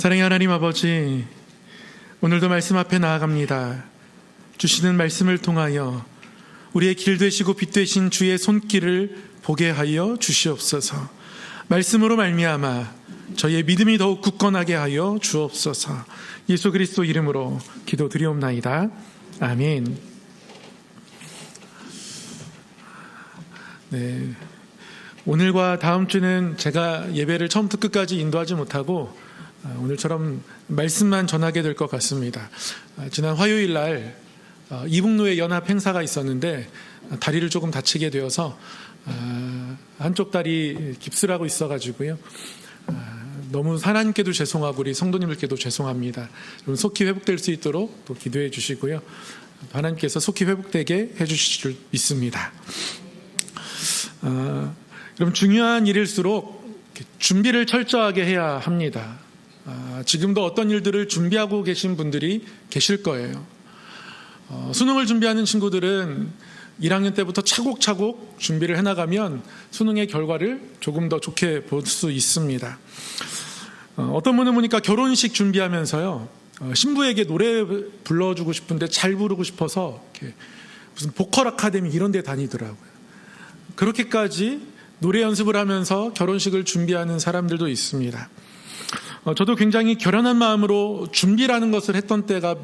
사랑의 하나님 아버지, 오늘도 말씀 앞에 나아갑니다. 주시는 말씀을 통하여 우리의 길 되시고 빛 되신 주의 손길을 보게 하여 주시옵소서. 말씀으로 말미암아 저희의 믿음이 더욱 굳건하게 하여 주옵소서. 예수 그리스도 이름으로 기도드리옵나이다. 아멘. 네, 오늘과 다음 주는 제가 예배를 처음부터 끝까지 인도하지 못하고 오늘처럼 말씀만 전하게 될 것 같습니다. 지난 화요일 날 이북로에 연합 행사가 있었는데 다리를 조금 다치게 되어서 한쪽 다리 깁스를 하고 있어가지고요. 너무 하나님께도 죄송하고 우리 성도님들께도 죄송합니다. 여러분 속히 회복될 수 있도록 또 기도해 주시고요. 하나님께서 속히 회복되게 해주실 줄 믿습니다. 여러분 중요한 일일수록 준비를 철저하게 해야 합니다. 지금도 어떤 일들을 준비하고 계신 분들이 계실 거예요. 수능을 준비하는 친구들은 1학년 때부터 차곡차곡 준비를 해나가면 수능의 결과를 조금 더 좋게 볼 수 있습니다. 어떤 분은 보니까 결혼식 준비하면서요, 신부에게 노래 불러주고 싶은데 잘 부르고 싶어서 무슨 보컬 아카데미 이런 데 다니더라고요. 그렇게까지 노래 연습을 하면서 결혼식을 준비하는 사람들도 있습니다. 저도 굉장히 결연한 마음으로 준비라는 것을 했던 때가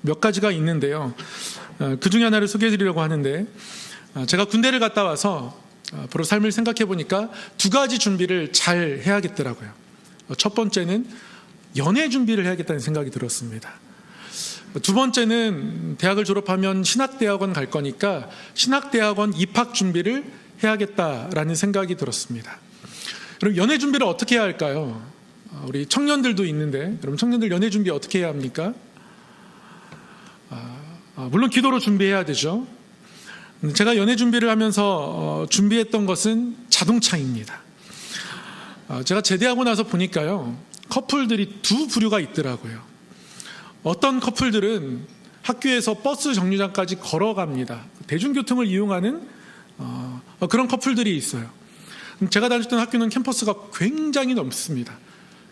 몇 가지가 있는데요. 그 중에 하나를 소개해 드리려고 하는데, 제가 군대를 갔다 와서 앞으로 삶을 생각해 보니까 두 가지 준비를 잘 해야겠더라고요. 첫 번째는 연애 준비를 해야겠다는 생각이 들었습니다. 두 번째는 대학을 졸업하면 신학대학원 갈 거니까 신학대학원 입학 준비를 해야겠다라는 생각이 들었습니다. 그럼 연애 준비를 어떻게 해야 할까요? 우리 청년들도 있는데, 여러분 청년들 연애 준비 어떻게 해야 합니까? 물론 기도로 준비해야 되죠. 제가 연애 준비를 하면서 준비했던 것은 자동차입니다. 제가 제대하고 나서 보니까요, 커플들이 두 부류가 있더라고요. 어떤 커플들은 학교에서 버스 정류장까지 걸어갑니다. 대중교통을 이용하는 그런 커플들이 있어요. 제가 다녔던 학교는 캠퍼스가 굉장히 넓습니다.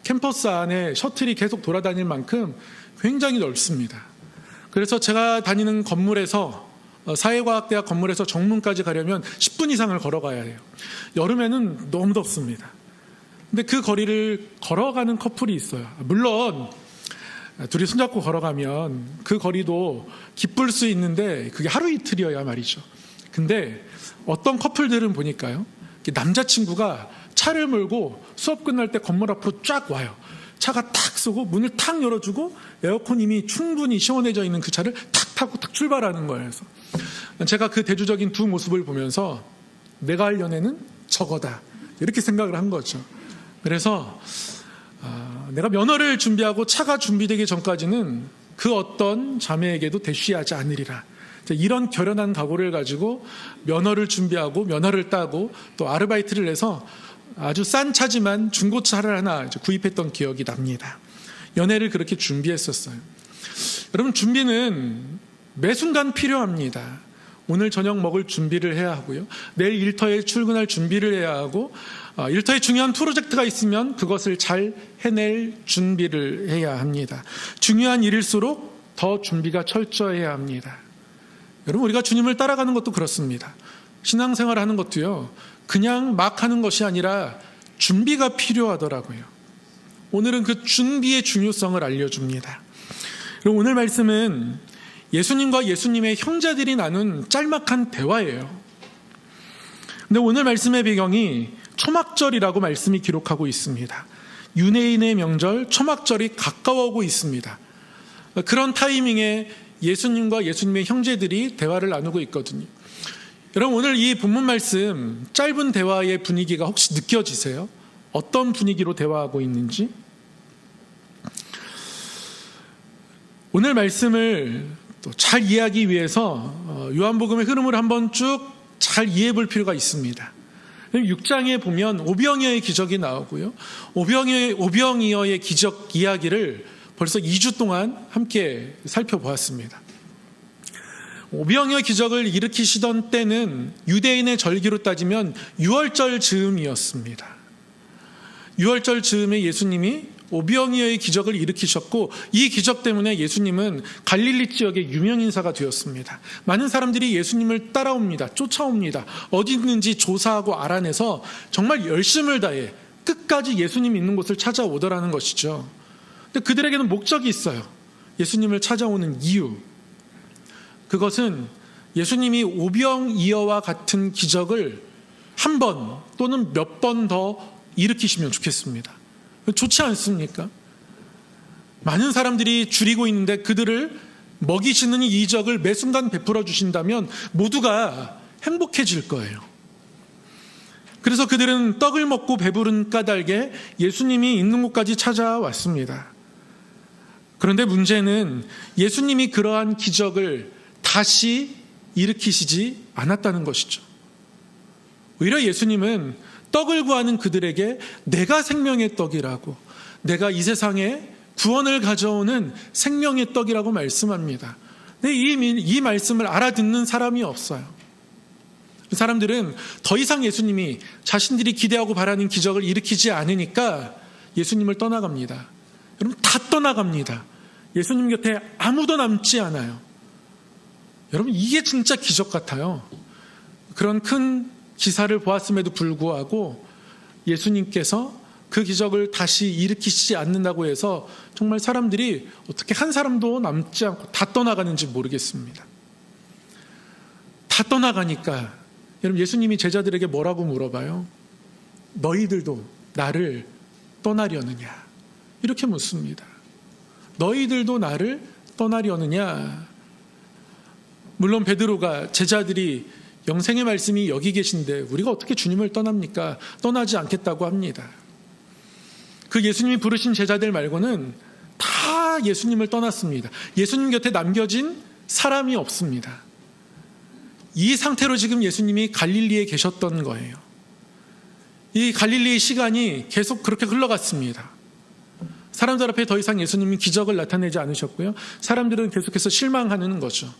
캠퍼스 안에 셔틀이 계속 돌아다닐 만큼 굉장히 넓습니다. 그래서 제가 다니는 건물에서 사회과학대학 건물에서 정문까지 가려면 10분 이상을 걸어가야 해요. 여름에는 너무 덥습니다. 근데 그 거리를 걸어가는 커플이 있어요. 물론 둘이 손잡고 걸어가면 그 거리도 기쁠 수 있는데 그게 하루 이틀이어야 말이죠. 근데 어떤 커플들은 보니까요, 남자친구가 차를 몰고 수업 끝날 때 건물 앞으로 쫙 와요. 차가 탁 쏘고 문을 탁 열어주고 에어컨 이미 충분히 시원해져 있는 그 차를 탁 타고 탁 출발하는 거예요. 그래서 제가 그 대조적인 두 모습을 보면서 내가 할 연애는 저거다, 이렇게 생각을 한 거죠. 그래서 내가 면허를 준비하고 차가 준비되기 전까지는 그 어떤 자매에게도 대쉬하지 않으리라, 이런 결연한 각오를 가지고 면허를 준비하고 면허를 따고 또 아르바이트를 해서 아주 싼 차지만 중고차를 하나 구입했던 기억이 납니다. 연애를 그렇게 준비했었어요. 여러분 준비는 매 순간 필요합니다. 오늘 저녁 먹을 준비를 해야 하고요, 내일 일터에 출근할 준비를 해야 하고, 일터에 중요한 프로젝트가 있으면 그것을 잘 해낼 준비를 해야 합니다. 중요한 일일수록 더 준비가 철저해야 합니다. 여러분 우리가 주님을 따라가는 것도 그렇습니다. 신앙생활 하는 것도요, 그냥 막 하는 것이 아니라 준비가 필요하더라고요. 오늘은 그 준비의 중요성을 알려줍니다. 그럼 오늘 말씀은 예수님과 예수님의 형제들이 나눈 짤막한 대화예요. 근데 오늘 말씀의 배경이 초막절이라고 말씀이 기록하고 있습니다. 유대인의 명절 초막절이 가까워오고 있습니다. 그런 타이밍에 예수님과 예수님의 형제들이 대화를 나누고 있거든요. 여러분 오늘 이 본문 말씀 짧은 대화의 분위기가 혹시 느껴지세요? 어떤 분위기로 대화하고 있는지? 오늘 말씀을 또 잘 이해하기 위해서 요한복음의 흐름을 한번 쭉 잘 이해해 볼 필요가 있습니다. 6장에 보면 오병이어의 기적이 나오고요, 오병이어의 기적 이야기를 벌써 2주 동안 함께 살펴보았습니다. 오병이어 기적을 일으키시던 때는 유대인의 절기로 따지면 유월절 즈음이었습니다. 유월절 즈음에 예수님이 오병이어의 기적을 일으키셨고, 이 기적 때문에 예수님은 갈릴리 지역의 유명 인사가 되었습니다. 많은 사람들이 예수님을 따라옵니다. 쫓아옵니다. 어디 있는지 조사하고 알아내서 정말 열심을 다해 끝까지 예수님 있는 곳을 찾아오더라는 것이죠. 근데 그들에게는 목적이 있어요. 예수님을 찾아오는 이유. 그것은 예수님이 오병이어와 같은 기적을 한 번 또는 몇 번 더 일으키시면 좋겠습니다. 좋지 않습니까? 많은 사람들이 줄이고 있는데 그들을 먹이시는 이 이적을 매 순간 베풀어 주신다면 모두가 행복해질 거예요. 그래서 그들은 떡을 먹고 배부른 까닭에 예수님이 있는 곳까지 찾아왔습니다. 그런데 문제는 예수님이 그러한 기적을 다시 일으키시지 않았다는 것이죠. 오히려 예수님은 떡을 구하는 그들에게 내가 생명의 떡이라고, 내가 이 세상에 구원을 가져오는 생명의 떡이라고 말씀합니다. 근데 이 말씀을 알아듣는 사람이 없어요. 사람들은 더 이상 예수님이 자신들이 기대하고 바라는 기적을 일으키지 않으니까 예수님을 떠나갑니다. 여러분, 다 떠나갑니다. 예수님 곁에 아무도 남지 않아요. 여러분, 이게 진짜 기적 같아요. 그런 큰 기사를 보았음에도 불구하고 예수님께서 그 기적을 다시 일으키시지 않는다고 해서 정말 사람들이 어떻게 한 사람도 남지 않고 다 떠나가는지 모르겠습니다. 다 떠나가니까 여러분, 예수님이 제자들에게 뭐라고 물어봐요? 너희들도 나를 떠나려느냐? 이렇게 묻습니다. 너희들도 나를 떠나려느냐? 물론 베드로가 제자들이 영생의 말씀이 여기 계신데 우리가 어떻게 주님을 떠납니까? 떠나지 않겠다고 합니다. 그 예수님이 부르신 제자들 말고는 다 예수님을 떠났습니다. 예수님 곁에 남겨진 사람이 없습니다. 이 상태로 지금 예수님이 갈릴리에 계셨던 거예요. 이 갈릴리의 시간이 계속 그렇게 흘러갔습니다. 사람들 앞에 더 이상 예수님이 기적을 나타내지 않으셨고요. 사람들은 계속해서 실망하는 거죠.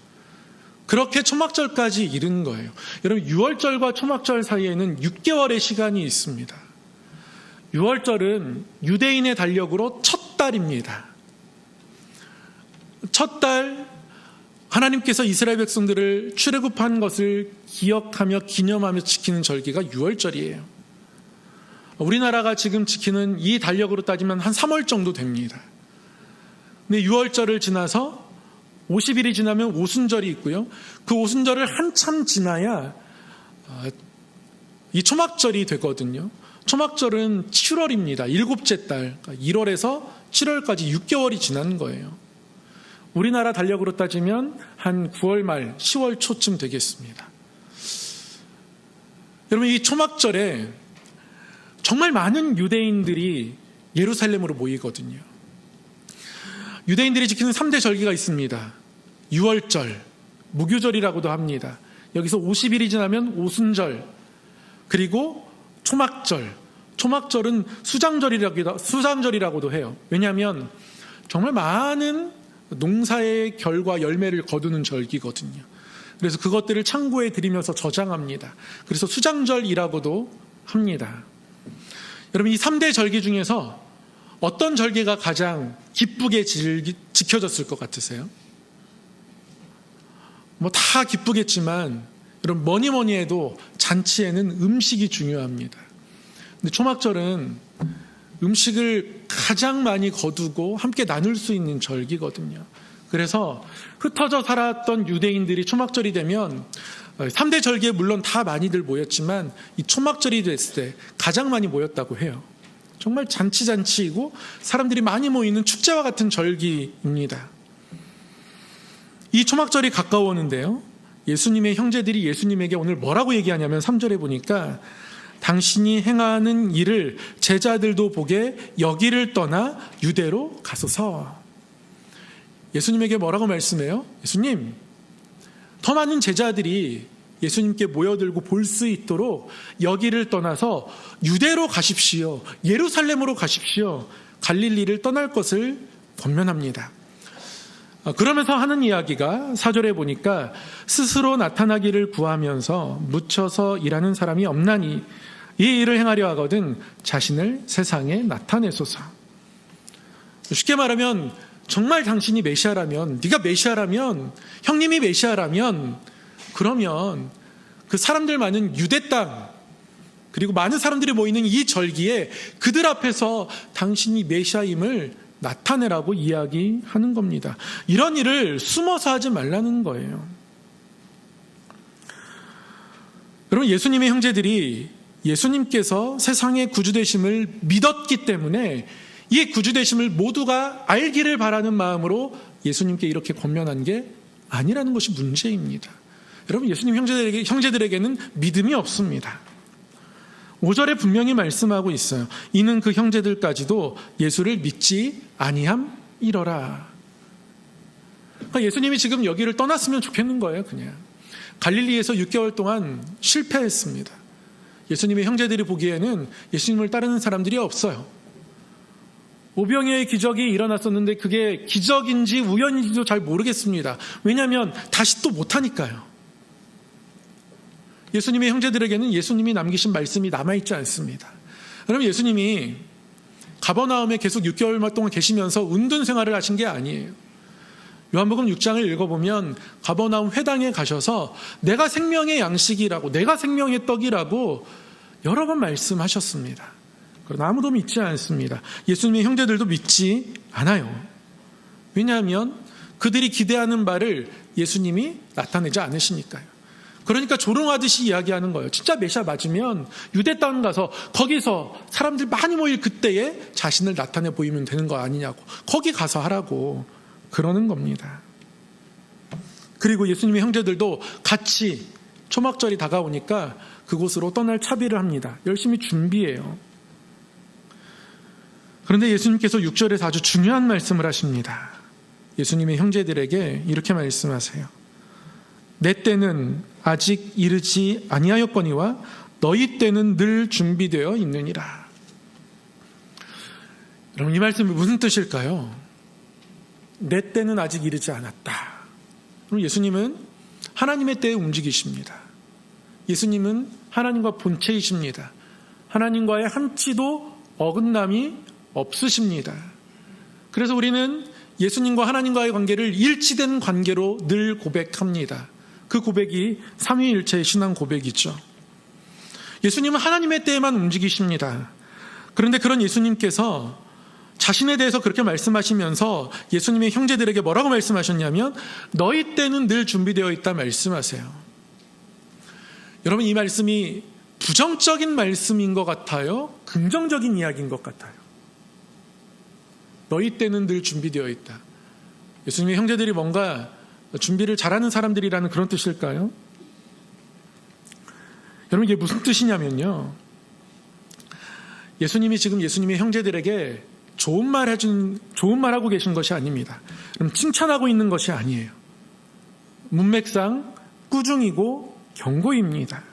그렇게 초막절까지 이른 거예요. 여러분, 6월절과 초막절 사이에는 6개월의 시간이 있습니다. 6월절은 유대인의 달력으로 첫 달입니다. 첫 달, 하나님께서 이스라엘 백성들을 출애굽한 것을 기억하며 기념하며 지키는 절기가 6월절이에요. 우리나라가 지금 지키는 이 달력으로 따지면 한 3월 정도 됩니다. 근데 6월절을 지나서 50일이 지나면 오순절이 있고요. 그 오순절을 한참 지나야 이 초막절이 되거든요. 초막절은 7월입니다. 7째 달, 1월에서 7월까지 6개월이 지난 거예요. 우리나라 달력으로 따지면 한 9월 말, 10월 초쯤 되겠습니다. 여러분, 이 초막절에 정말 많은 유대인들이 예루살렘으로 모이거든요. 유대인들이 지키는 3대 절기가 있습니다. 6월절, 무교절이라고도 합니다. 여기서 50일이 지나면 오순절, 그리고 초막절. 초막절은 수장절이라고도 해요. 왜냐하면 정말 많은 농사의 결과 열매를 거두는 절기거든요. 그래서 그것들을 창고에 들이면서 저장합니다. 그래서 수장절이라고도 합니다. 여러분, 이 3대 절기 중에서 어떤 절기가 가장 기쁘게 지켜졌을 것 같으세요? 뭐 다 기쁘겠지만 여러분, 뭐니 해도 잔치에는 음식이 중요합니다. 근데 초막절은 음식을 가장 많이 거두고 함께 나눌 수 있는 절기거든요. 그래서 흩어져 살았던 유대인들이 초막절이 되면 3대 절기에 물론 다 많이들 모였지만 이 초막절이 됐을 때 가장 많이 모였다고 해요. 정말 잔치이고 사람들이 많이 모이는 축제와 같은 절기입니다. 이 초막절이 가까워오는데요. 예수님의 형제들이 예수님에게 오늘 뭐라고 얘기하냐면 3절에 보니까 당신이 행하는 일을 제자들도 보게 여기를 떠나 유대로 가소서. 예수님에게 뭐라고 말씀해요? 예수님, 더 많은 제자들이 예수님께 모여들고 볼 수 있도록 여기를 떠나서 유대로 가십시오. 예루살렘으로 가십시오. 갈릴리를 떠날 것을 권면합니다. 그러면서 하는 이야기가 4절에 보니까 스스로 나타나기를 구하면서 묻혀서 일하는 사람이 없나니 이 일을 행하려 하거든 자신을 세상에 나타내소서. 쉽게 말하면 정말 당신이 메시아라면, 네가 메시아라면, 형님이 메시아라면, 그러면 그 사람들 많은 유대 땅, 그리고 많은 사람들이 모이는 이 절기에 그들 앞에서 당신이 메시아임을 나타내라고 이야기하는 겁니다. 이런 일을 숨어서 하지 말라는 거예요. 여러분, 예수님의 형제들이 예수님께서 세상의 구주되심을 믿었기 때문에 이 구주되심을 모두가 알기를 바라는 마음으로 예수님께 이렇게 권면한 게 아니라는 것이 문제입니다. 여러분, 예수님 형제들에게는 믿음이 없습니다. 5절에 분명히 말씀하고 있어요. 이는 그 형제들까지도 예수를 믿지 아니함이러라. 그러니까 예수님이 지금 여기를 떠났으면 좋겠는 거예요. 그냥 갈릴리에서 6개월 동안 실패했습니다. 예수님의 형제들이 보기에는 예수님을 따르는 사람들이 없어요. 오병이어의 기적이 일어났었는데 그게 기적인지 우연인지도 잘 모르겠습니다. 왜냐하면 다시 또 못하니까요. 예수님의 형제들에게는 예수님이 남기신 말씀이 남아있지 않습니다. 그러면 예수님이 가버나움에 계속 6개월 동안 계시면서 은둔 생활을 하신 게 아니에요. 요한복음 6장을 읽어보면 가버나움 회당에 가셔서 내가 생명의 양식이라고, 내가 생명의 떡이라고 여러 번 말씀하셨습니다. 그러나 아무도 믿지 않습니다. 예수님의 형제들도 믿지 않아요. 왜냐하면 그들이 기대하는 바를 예수님이 나타내지 않으시니까요. 그러니까 조롱하듯이 이야기하는 거예요. 진짜 메시아 맞으면 유대 땅 가서 거기서 사람들 많이 모일 그때에 자신을 나타내 보이면 되는 거 아니냐고, 거기 가서 하라고 그러는 겁니다. 그리고 예수님의 형제들도 같이 초막절이 다가오니까 그곳으로 떠날 차비를 합니다. 열심히 준비해요. 그런데 예수님께서 6절에서 아주 중요한 말씀을 하십니다. 예수님의 형제들에게 이렇게 말씀하세요. 내 때는 아직 이르지 아니하였거니와 너희 때는 늘 준비되어 있느니라. 여러분, 이 말씀이 무슨 뜻일까요? 내 때는 아직 이르지 않았다. 그럼 예수님은 하나님의 때에 움직이십니다. 예수님은 하나님과 본체이십니다. 하나님과의 한치도 어긋남이 없으십니다. 그래서 우리는 예수님과 하나님과의 관계를 일치된 관계로 늘 고백합니다. 그 고백이 삼위일체의 신앙 고백이죠. 예수님은 하나님의 때에만 움직이십니다. 그런데 그런 예수님께서 자신에 대해서 그렇게 말씀하시면서 예수님의 형제들에게 뭐라고 말씀하셨냐면 너희 때는 늘 준비되어 있다 말씀하세요. 여러분, 이 말씀이 부정적인 말씀인 것 같아요? 긍정적인 이야기인 것 같아요? 너희 때는 늘 준비되어 있다. 예수님의 형제들이 뭔가 준비를 잘하는 사람들이라는 그런 뜻일까요? 여러분, 이게 무슨 뜻이냐면요, 예수님이 지금 예수님의 형제들에게 좋은 말 하고 계신 것이 아닙니다. 그럼 칭찬하고 있는 것이 아니에요. 문맥상 꾸중이고 경고입니다.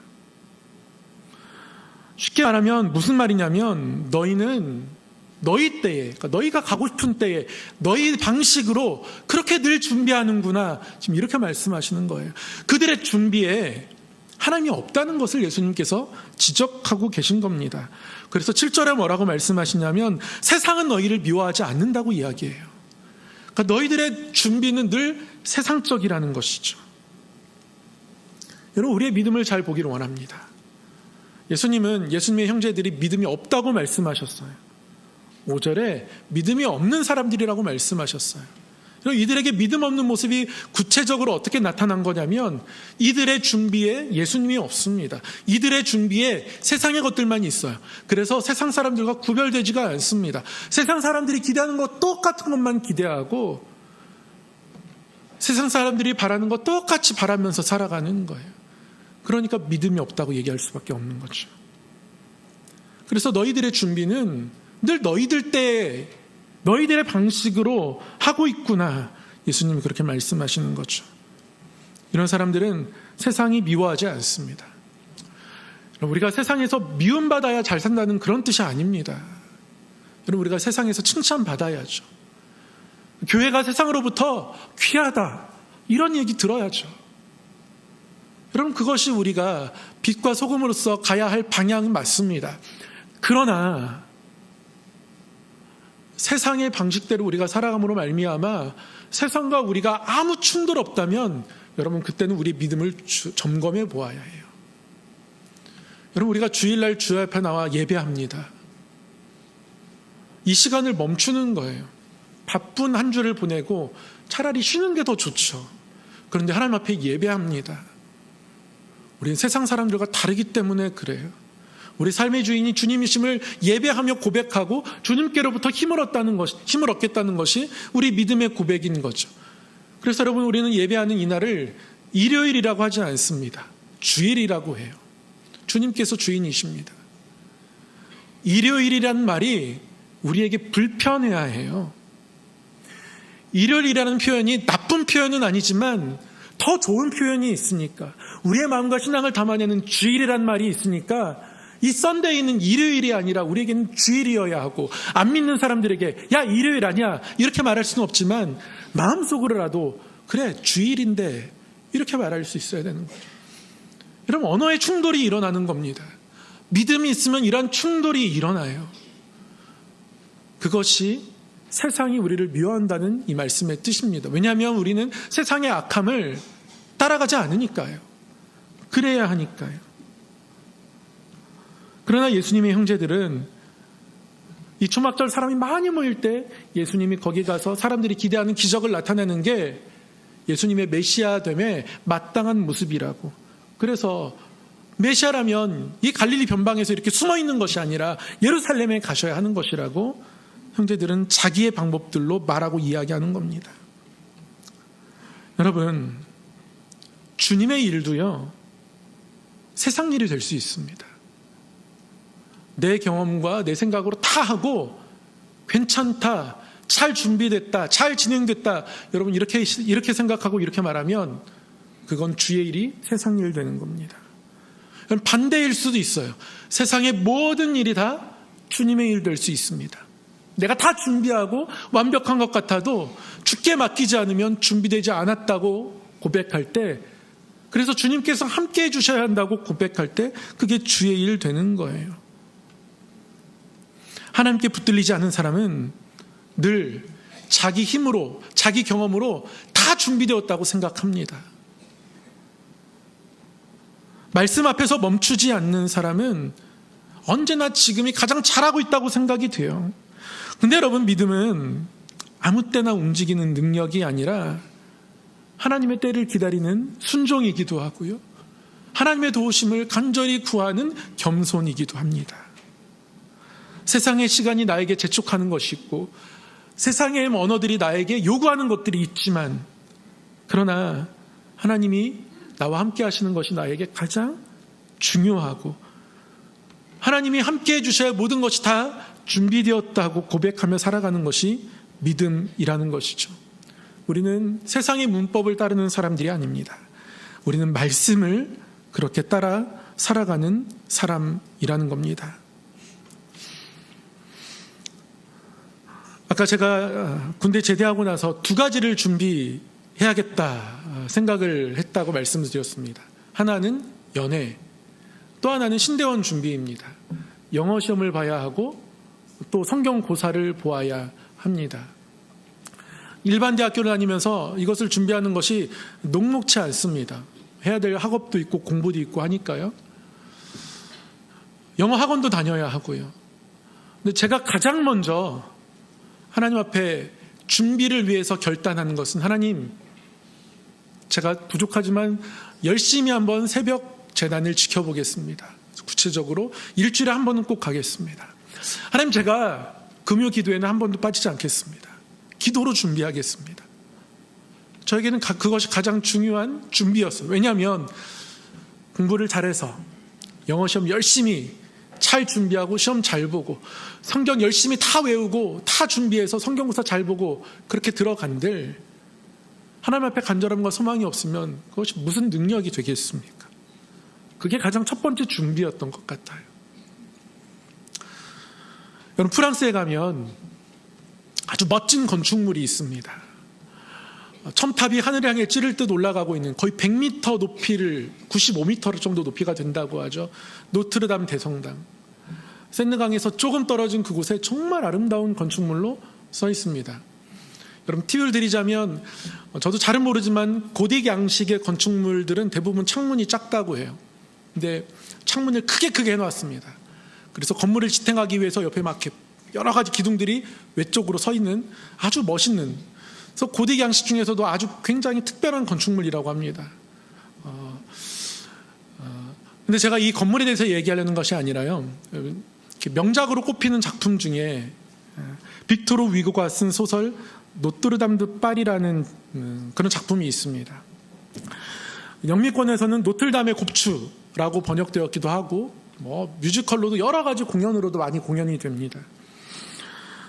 쉽게 말하면 무슨 말이냐면 너희는 너희 때에, 그러니까 너희가 가고 싶은 때에 너희 방식으로 그렇게 늘 준비하는구나, 지금 이렇게 말씀하시는 거예요. 그들의 준비에 하나님이 없다는 것을 예수님께서 지적하고 계신 겁니다. 그래서 7절에 뭐라고 말씀하시냐면 세상은 너희를 미워하지 않는다고 이야기해요. 그러니까 너희들의 준비는 늘 세상적이라는 것이죠. 여러분, 우리의 믿음을 잘 보기를 원합니다. 예수님은 예수님의 형제들이 믿음이 없다고 말씀하셨어요. 5절에 믿음이 없는 사람들이라고 말씀하셨어요. 이들에게 믿음 없는 모습이 구체적으로 어떻게 나타난 거냐면 이들의 준비에 예수님이 없습니다. 이들의 준비에 세상의 것들만 있어요. 그래서 세상 사람들과 구별되지가 않습니다. 세상 사람들이 기대하는 것 똑같은 것만 기대하고 세상 사람들이 바라는 것 똑같이 바라면서 살아가는 거예요. 그러니까 믿음이 없다고 얘기할 수밖에 없는 거죠. 그래서 너희들의 준비는 늘 너희들 때 너희들의 방식으로 하고 있구나, 예수님이 그렇게 말씀하시는 거죠. 이런 사람들은 세상이 미워하지 않습니다. 우리가 세상에서 미움받아야 잘 산다는 그런 뜻이 아닙니다. 여러분, 우리가 세상에서 칭찬받아야죠. 교회가 세상으로부터 귀하다, 이런 얘기 들어야죠. 여러분, 그것이 우리가 빛과 소금으로서 가야 할 방향은 맞습니다. 그러나 세상의 방식대로 우리가 살아감으로 말미암아 세상과 우리가 아무 충돌 없다면 여러분 그때는 우리 믿음을 점검해 보아야 해요. 여러분 우리가 주일날 주 앞에 나와 예배합니다. 이 시간을 멈추는 거예요. 바쁜 한 주를 보내고 차라리 쉬는 게 더 좋죠. 그런데 하나님 앞에 예배합니다. 우리는 세상 사람들과 다르기 때문에 그래요. 우리 삶의 주인이 주님이심을 예배하며 고백하고 주님께로부터 힘을 얻겠다는 것이 우리 믿음의 고백인 거죠. 그래서 여러분 우리는 예배하는 이날을 일요일이라고 하지 않습니다. 주일이라고 해요. 주님께서 주인이십니다. 일요일이라는 말이 우리에게 불편해야 해요. 일요일이라는 표현이 나쁜 표현은 아니지만 더 좋은 표현이 있으니까, 우리의 마음과 신앙을 담아내는 주일이란 말이 있으니까 이 썬데이는 일요일이 아니라 우리에게는 주일이어야 하고, 안 믿는 사람들에게 야 일요일 아니야 이렇게 말할 수는 없지만 마음속으로라도 그래 주일인데 이렇게 말할 수 있어야 되는 거죠. 여러분 언어의 충돌이 일어나는 겁니다. 믿음이 있으면 이런 충돌이 일어나요. 그것이 세상이 우리를 미워한다는 이 말씀의 뜻입니다. 왜냐하면 우리는 세상의 악함을 따라가지 않으니까요. 그래야 하니까요. 그러나 예수님의 형제들은 이 초막절 사람이 많이 모일 때 예수님이 거기 가서 사람들이 기대하는 기적을 나타내는 게 예수님의 메시아됨에 마땅한 모습이라고. 그래서 메시아라면 이 갈릴리 변방에서 이렇게 숨어있는 것이 아니라 예루살렘에 가셔야 하는 것이라고 형제들은 자기의 방법들로 말하고 이야기하는 겁니다. 여러분, 주님의 일도요, 세상 일이 될 수 있습니다. 내 경험과 내 생각으로 다 하고 괜찮다, 잘 준비됐다, 잘 진행됐다, 여러분 이렇게 생각하고 이렇게 말하면 그건 주의 일이 세상 일 되는 겁니다. 반대일 수도 있어요. 세상의 모든 일이 다 주님의 일 될 수 있습니다. 내가 다 준비하고 완벽한 것 같아도 주께 맡기지 않으면 준비되지 않았다고 고백할 때, 그래서 주님께서 함께 해주셔야 한다고 고백할 때 그게 주의 일 되는 거예요. 하나님께 붙들리지 않은 사람은 늘 자기 힘으로, 자기 경험으로 다 준비되었다고 생각합니다. 말씀 앞에서 멈추지 않는 사람은 언제나 지금이 가장 잘하고 있다고 생각이 돼요. 근데 여러분, 믿음은 아무 때나 움직이는 능력이 아니라 하나님의 때를 기다리는 순종이기도 하고요, 하나님의 도우심을 간절히 구하는 겸손이기도 합니다. 세상의 시간이 나에게 재촉하는 것이 있고 세상의 언어들이 나에게 요구하는 것들이 있지만, 그러나 하나님이 나와 함께 하시는 것이 나에게 가장 중요하고 하나님이 함께 해주셔야 모든 것이 다 준비되었다고 고백하며 살아가는 것이 믿음이라는 것이죠. 우리는 세상의 문법을 따르는 사람들이 아닙니다. 우리는 말씀을 그렇게 따라 살아가는 사람이라는 겁니다. 아까 제가 군대 제대하고 나서 두 가지를 준비해야겠다 생각을 했다고 말씀을 드렸습니다. 하나는 연애, 또 하나는 신대원 준비입니다. 영어 시험을 봐야 하고 또 성경 고사를 보아야 합니다. 일반 대학교를 다니면서 이것을 준비하는 것이 녹록치 않습니다. 해야 될 학업도 있고 공부도 있고 하니까요. 영어 학원도 다녀야 하고요. 근데 제가 가장 먼저 하나님 앞에 준비를 위해서 결단하는 것은, 하나님, 제가 부족하지만 열심히 한번 새벽 재단을 지켜보겠습니다. 구체적으로 일주일에 한 번은 꼭 가겠습니다. 하나님, 제가 금요 기도에는 한 번도 빠지지 않겠습니다. 기도로 준비하겠습니다. 저에게는 그것이 가장 중요한 준비였어요. 왜냐하면 공부를 잘해서 영어 시험 열심히 잘 준비하고 시험 잘 보고 성경 열심히 다 외우고 다 준비해서 성경고사 잘 보고 그렇게 들어간들 하나님 앞에 간절함과 소망이 없으면 그것이 무슨 능력이 되겠습니까? 그게 가장 첫 번째 준비였던 것 같아요. 여러분, 프랑스에 가면 아주 멋진 건축물이 있습니다. 첨탑이 하늘을 향해 찌를 듯 올라가고 있는, 거의 100m 높이를, 95m 정도 높이가 된다고 하죠. 노트르담 대성당. 센느강에서 조금 떨어진 그곳에 정말 아름다운 건축물로 써 있습니다. 여러분, 팁을 드리자면, 저도 잘은 모르지만 고딕 양식의 건축물들은 대부분 창문이 작다고 해요. 근데 창문을 크게 해놨습니다. 그래서 건물을 지탱하기 위해서 옆에 막 여러 가지 기둥들이 외쪽으로 서 있는 아주 멋있는, 그래서 고딕 양식 중에서도 아주 굉장히 특별한 건축물이라고 합니다. 근데 제가 이 건물에 대해서 얘기하려는 것이 아니라요, 명작으로 꼽히는 작품 중에 빅토르 위고가 쓴 소설 노트르담 드 파리라는 그런 작품이 있습니다. 영미권에서는 노틀담의 곱추라고 번역되었기도 하고, 뮤지컬로도 여러 가지 공연으로도 많이 공연이 됩니다.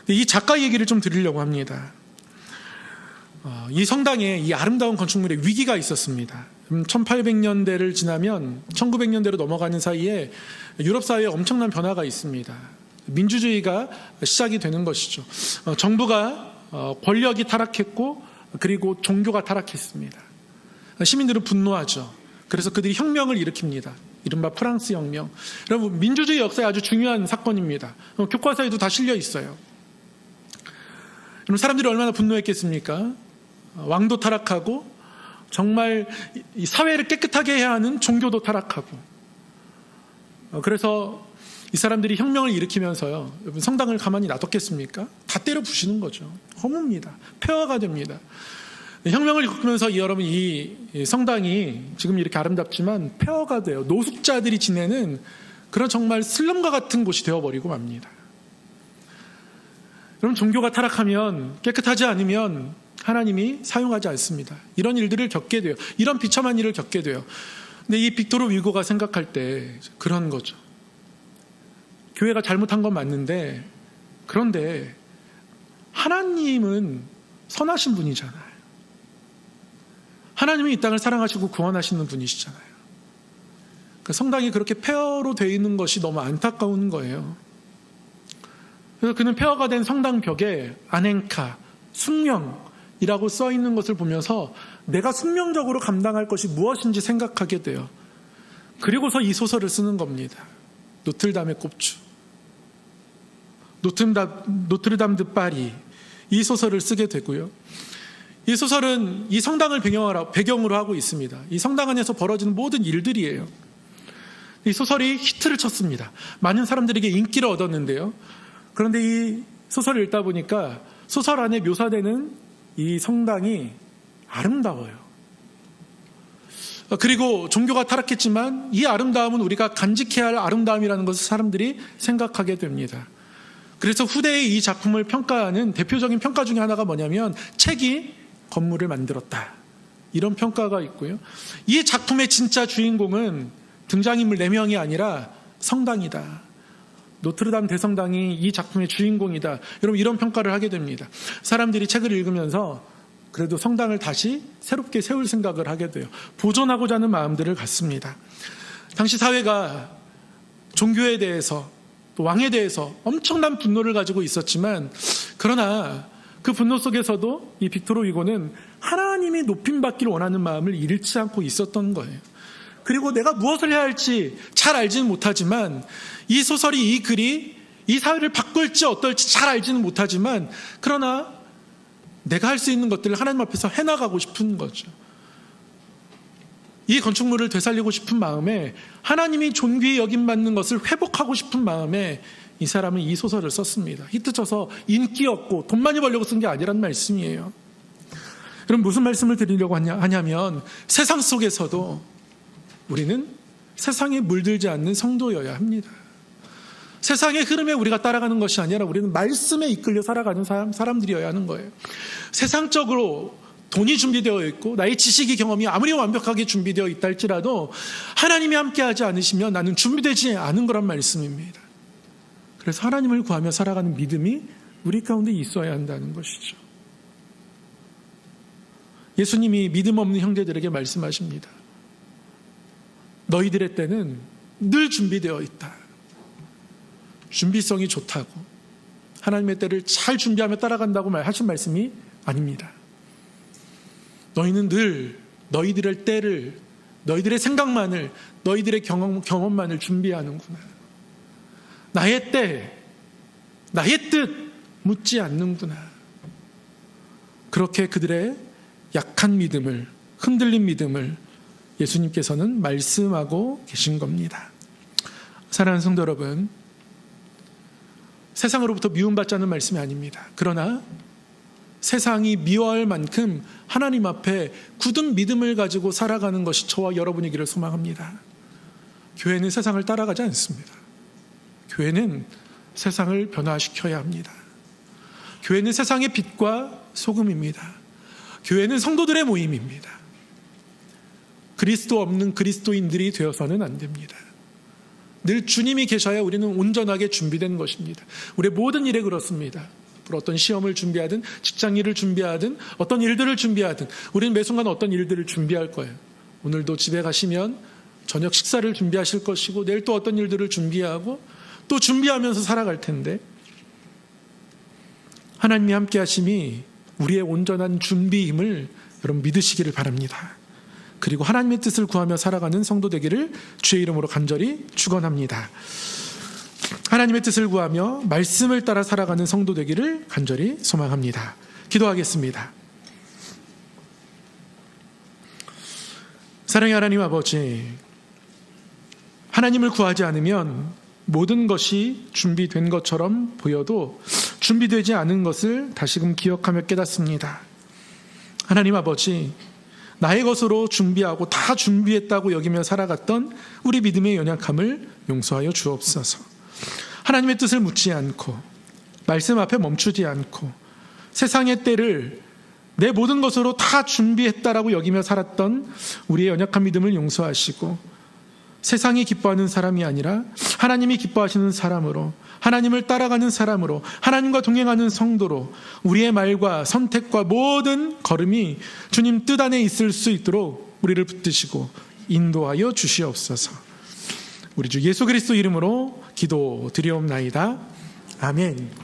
이 작가 얘기를 좀 드리려고 합니다. 이 성당에 이 아름다운 건축물에 위기가 있었습니다. 1800년대를 지나면 1900년대로 넘어가는 사이에 유럽 사회에 엄청난 변화가 있습니다. 민주주의가 시작이 되는 것이죠. 정부가 권력이 타락했고, 그리고 종교가 타락했습니다. 시민들은 분노하죠. 그래서 그들이 혁명을 일으킵니다. 이른바 프랑스 혁명. 여러분, 민주주의 역사에 아주 중요한 사건입니다. 교과서에도 다 실려 있어요. 그럼 사람들이 얼마나 분노했겠습니까? 왕도 타락하고, 정말 이 사회를 깨끗하게 해야 하는 종교도 타락하고, 그래서 이 사람들이 혁명을 일으키면서요, 여러분, 성당을 가만히 놔뒀겠습니까? 다 때려 부시는 거죠. 허무입니다. 폐허가 됩니다. 혁명을 일으키면서 여러분, 이 성당이 지금 이렇게 아름답지만 폐허가 돼요. 노숙자들이 지내는 그런 정말 슬럼과 같은 곳이 되어버리고 맙니다. 여러분, 종교가 타락하면, 깨끗하지 않으면 하나님이 사용하지 않습니다. 이런 일들을 겪게 돼요. 이런 비참한 일을 겪게 돼요. 근데 이 빅토르 위고가 생각할 때 그런 거죠. 교회가 잘못한 건 맞는데, 그런데 하나님은 선하신 분이잖아요. 하나님이 이 땅을 사랑하시고 구원하시는 분이시잖아요. 성당이 그렇게 폐허로 되어 있는 것이 너무 안타까운 거예요. 그래서 그는 폐허가 된 성당 벽에 안행카, 숙명이라고 써 있는 것을 보면서 내가 숙명적으로 감당할 것이 무엇인지 생각하게 돼요. 그리고서 이 소설을 쓰는 겁니다. 노틀담의 꼽추, 노트르담 드 파리, 이 소설을 쓰게 되고요. 이 소설은 이 성당을 배경으로 하고 있습니다. 이 성당 안에서 벌어지는 모든 일들이에요. 이 소설이 히트를 쳤습니다. 많은 사람들에게 인기를 얻었는데요. 그런데 이 소설을 읽다 보니까 소설 안에 묘사되는 이 성당이 아름다워요. 그리고 종교가 타락했지만 이 아름다움은 우리가 간직해야 할 아름다움이라는 것을 사람들이 생각하게 됩니다. 그래서 후대의 이 작품을 평가하는 대표적인 평가 중에 하나가 뭐냐면, 책이 건물을 만들었다, 이런 평가가 있고요. 이 작품의 진짜 주인공은 등장인물 4명이 아니라 성당이다. 노트르담 대성당이 이 작품의 주인공이다. 여러분, 이런 평가를 하게 됩니다. 사람들이 책을 읽으면서 그래도 성당을 다시 새롭게 세울 생각을 하게 돼요. 보존하고자 하는 마음들을 갖습니다. 당시 사회가 종교에 대해서, 또 왕에 대해서 엄청난 분노를 가지고 있었지만, 그러나 그 분노 속에서도 이 빅토르 위고는 하나님이 높임받기를 원하는 마음을 잃지 않고 있었던 거예요. 그리고 내가 무엇을 해야 할지 잘 알지는 못하지만, 이 소설이, 이 글이 이 사회를 바꿀지 어떨지 잘 알지는 못하지만, 그러나 내가 할 수 있는 것들을 하나님 앞에서 해나가고 싶은 거죠. 이 건축물을 되살리고 싶은 마음에, 하나님이 존귀히 여김받는 것을 회복하고 싶은 마음에 이 사람은 이 소설을 썼습니다. 히트쳐서 인기 얻고 돈 많이 벌려고 쓴 게 아니란 말씀이에요. 그럼 무슨 말씀을 드리려고 하냐면, 세상 속에서도 우리는 세상에 물들지 않는 성도여야 합니다. 세상의 흐름에 우리가 따라가는 것이 아니라 우리는 말씀에 이끌려 살아가는 사람들이어야 하는 거예요. 세상적으로 돈이 준비되어 있고 나의 지식이, 경험이 아무리 완벽하게 준비되어 있다 할지라도 하나님이 함께하지 않으시면 나는 준비되지 않은 거란 말씀입니다. 그래서 하나님을 구하며 살아가는 믿음이 우리 가운데 있어야 한다는 것이죠. 예수님이 믿음 없는 형제들에게 말씀하십니다. 너희들의 때는 늘 준비되어 있다. 준비성이 좋다고, 하나님의 때를 잘 준비하며 따라간다고 하신 말씀이 아닙니다. 너희는 늘 너희들의 때를, 너희들의 생각만을, 너희들의 경험만을 준비하는구나. 나의 때, 나의 뜻 묻지 않는구나. 그렇게 그들의 약한 믿음을, 흔들린 믿음을 예수님께서는 말씀하고 계신 겁니다. 사랑하는 성도 여러분, 세상으로부터 미움받지 않는 말씀이 아닙니다. 그러나 세상이 미워할 만큼 하나님 앞에 굳은 믿음을 가지고 살아가는 것이 저와 여러분이기를 소망합니다. 교회는 세상을 따라가지 않습니다. 교회는 세상을 변화시켜야 합니다. 교회는 세상의 빛과 소금입니다. 교회는 성도들의 모임입니다. 그리스도 없는 그리스도인들이 되어서는 안 됩니다. 늘 주님이 계셔야 우리는 온전하게 준비된 것입니다. 우리의 모든 일에 그렇습니다. 어떤 시험을 준비하든 직장 일을 준비하든 어떤 일들을 준비하든 우리는 매 순간 어떤 일들을 준비할 거예요. 오늘도 집에 가시면 저녁 식사를 준비하실 것이고 내일 또 어떤 일들을 준비하고 또 준비하면서 살아갈 텐데 하나님이 함께 하심이 우리의 온전한 준비임을 여러분 믿으시기를 바랍니다. 그리고 하나님의 뜻을 구하며 살아가는 성도 되기를 주의 이름으로 간절히 축원합니다. 하나님의 뜻을 구하며 말씀을 따라 살아가는 성도 되기를 간절히 소망합니다. 기도하겠습니다. 사랑의 하나님 아버지, 하나님을 구하지 않으면 모든 것이 준비된 것처럼 보여도 준비되지 않은 것을 다시금 기억하며 깨닫습니다. 하나님 아버지, 나의 것으로 준비하고 다 준비했다고 여기며 살아갔던 우리 믿음의 연약함을 용서하여 주옵소서. 하나님의 뜻을 묻지 않고 말씀 앞에 멈추지 않고 세상의 때를 내 모든 것으로 다 준비했다라고 여기며 살았던 우리의 연약한 믿음을 용서하시고 세상이 기뻐하는 사람이 아니라 하나님이 기뻐하시는 사람으로, 하나님을 따라가는 사람으로, 하나님과 동행하는 성도로 우리의 말과 선택과 모든 걸음이 주님 뜻 안에 있을 수 있도록 우리를 붙드시고 인도하여 주시옵소서. 우리 주 예수 그리스도 이름으로 기도드리옵나이다. 아멘.